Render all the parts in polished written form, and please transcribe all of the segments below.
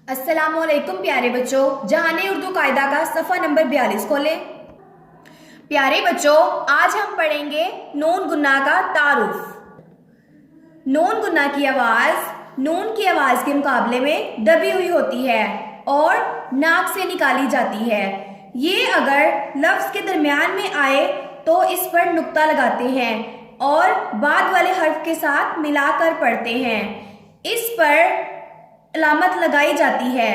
अस्सलाम वालेकुम प्यारे बच्चों, जहाने उर्दू कायदा का सफ़ा नंबर 42 खोलें। प्यारे बच्चों, आज हम पढ़ेंगे नून गुन्ना का तारुफ। नून गुन्ना की आवाज़ नून की आवाज़ के मुकाबले में दबी हुई होती है और नाक से निकाली जाती है। ये अगर लफ्ज़ के दरमियान में आए तो इस पर नुक्ता लगाते हैं और बाद वाले हर्फ के साथ मिलाकर पढ़ते हैं। इस पर अलामत लगाई जाती है।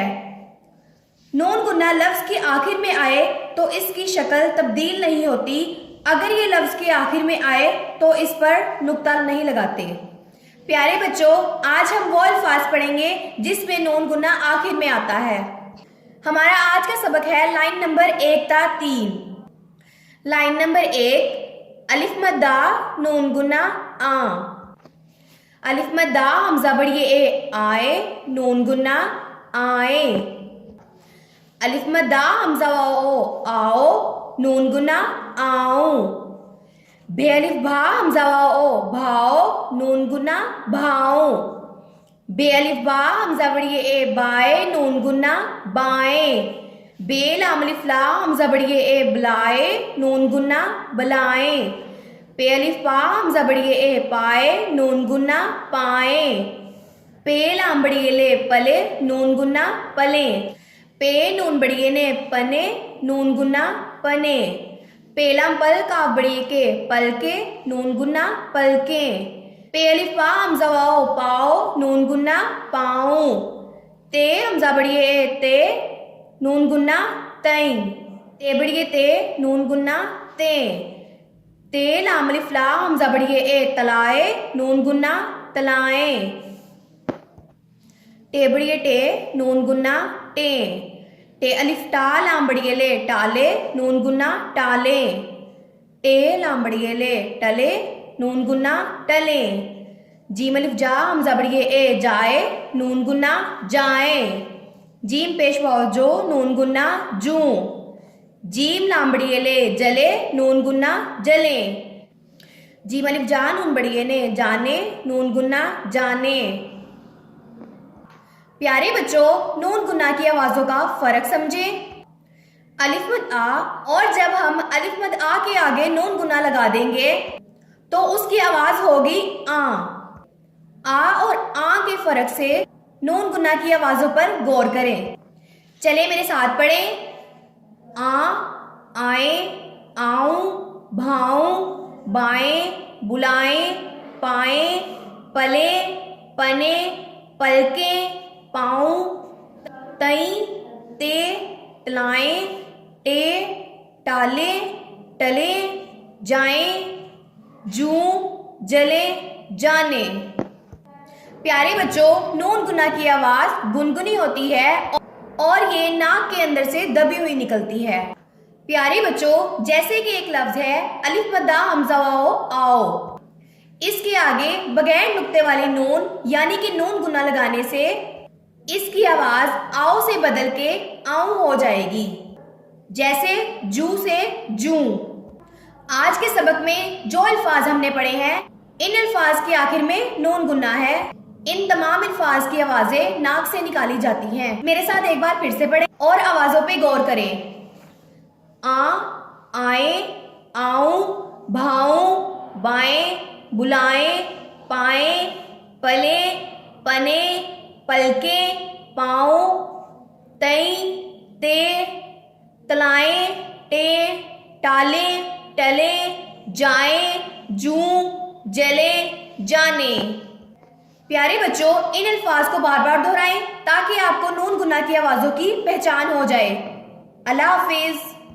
नून गुन्ना लफ्ज़ के आखिर में आए तो इसकी शक्ल तब्दील नहीं होती। अगर ये लफ्ज़ के आखिर में आए तो इस पर नुक्ता नहीं लगाते। प्यारे बच्चों, आज हम वो अल्फाज पढ़ेंगे जिसमें नून गुन्ना आखिर में आता है। हमारा आज का सबक है लाइन नंबर 1 ता 3। लाइन नंबर 1, अलिफ मद्दा नून गुन्ना आ। अलिफ मद्दा हमजा बढ़िए ए आए, नून गुन्ना आए। अलिफ मद्दा हमजा वाओ आओ, नून गुन्ना आओ। बे अलिफ भा हमजा वाओ भाओ, नून गुन्ना भाओ। बे अलिफ बा हमजा बढ़िए ए बाए, नून गुन्ना बाए। बे लाम अलिफ ला हमजा बढ़िए ए बलाए, नून गुन्ना बलाए। पे अलिफ पा हमजा बढ़िए ए पाए, नून गुन्ना पाए। पे लाम बढ़िए ले पले, नून गुन्ना पले। पे नून बढ़िए ने पने, नून गुन्ना पने। पे लाम पल का बढ़िए के पलके, नून गुन्ना पलके। पे अलिफ पा हमजा वाओ पाओ, नून गुन्ना पाओ। ते हमजा बढ़िए ए ते, नून गुन्ना तई। ते बढ़िए ते, नून गुन्ना ते। ते लाम अलिफ ला हमजा बढ़िए ए तलाए, नून गुन्ना तलाए। टे बढ़िए टे, नून गुन्ना टे। टे अलिफ टा लाम बढ़िए ले टाले, नून गुन्ना टाले। टे लाम बढ़िए ले टले, नून गुन्ना टले। जीम अलिफ जा हमजा बढ़िए ए जाए, नून गुन्ना जाए। जीम पेश वाओ जो, नून गुन्ना जू। जीम लाम बढ़िए ले जले, नून गुन्ना जले। जीम अलिफ जा नून बढ़िए ने जाने, नून गुन्ना जाने। प्यारे बच्चों, नून गुन्ना की आवाज़ों का फ़र्क समझें। अलिफ मद आ, और जब हम अलिफ मद आ के आगे नून गुन्ना लगा देंगे तो उसकी आवाज़ होगी आ और आ के फ़र्क से नून गुन्ना की आवाज़ों पर गौर करें। चले मेरे साथ पढ़ें। आ, आए, आऊं, भाऊं, बाएं, बुलाएं, पाएं, पले, पने, पलके, पाऊं, तई, ते, तलाएं, टे, टाले, टले, जाएं, जूं, जले, जाने। प्यारे बच्चों, नून गुन्ना की आवाज़ गुनगुनी होती है और ये नाक के अंदर से दबी हुई निकलती है। प्यारे बच्चों, जैसे कि एक लफ्ज़ है अलिफ मद्दा हमजा वाओ आओ, इसके आगे बगैर नुक्ते वाली नून यानी कि नून गुन्ना लगाने से इसकी आवाज़ आओ से बदल के आऊं हो जाएगी, जैसे जू से जूं। आज के सबक में जो अल्फाज हमने पढ़े हैं, इन अल्फाज के आखिर में नून गुन्ना है। इन तमाम अल्फाज की आवाज़ें नाक से निकाली जाती हैं। मेरे साथ एक बार फिर से पढ़ें और आवाज़ों पे गौर करें। आ, आए, आऊं, भाऊं, बाएं, बुलाएं, पाएं, पले, पने, पलके, पाऊं, तई, ते, तलाएं, टे, टाले, टले, जाएं, जूं, जले, जाने। प्यारे बच्चों, इन अल्फाज को बार बार दोहराएं ताकि आपको नून गुन्ना की आवाज़ों की पहचान हो जाए। अल्लाह हाफिज़।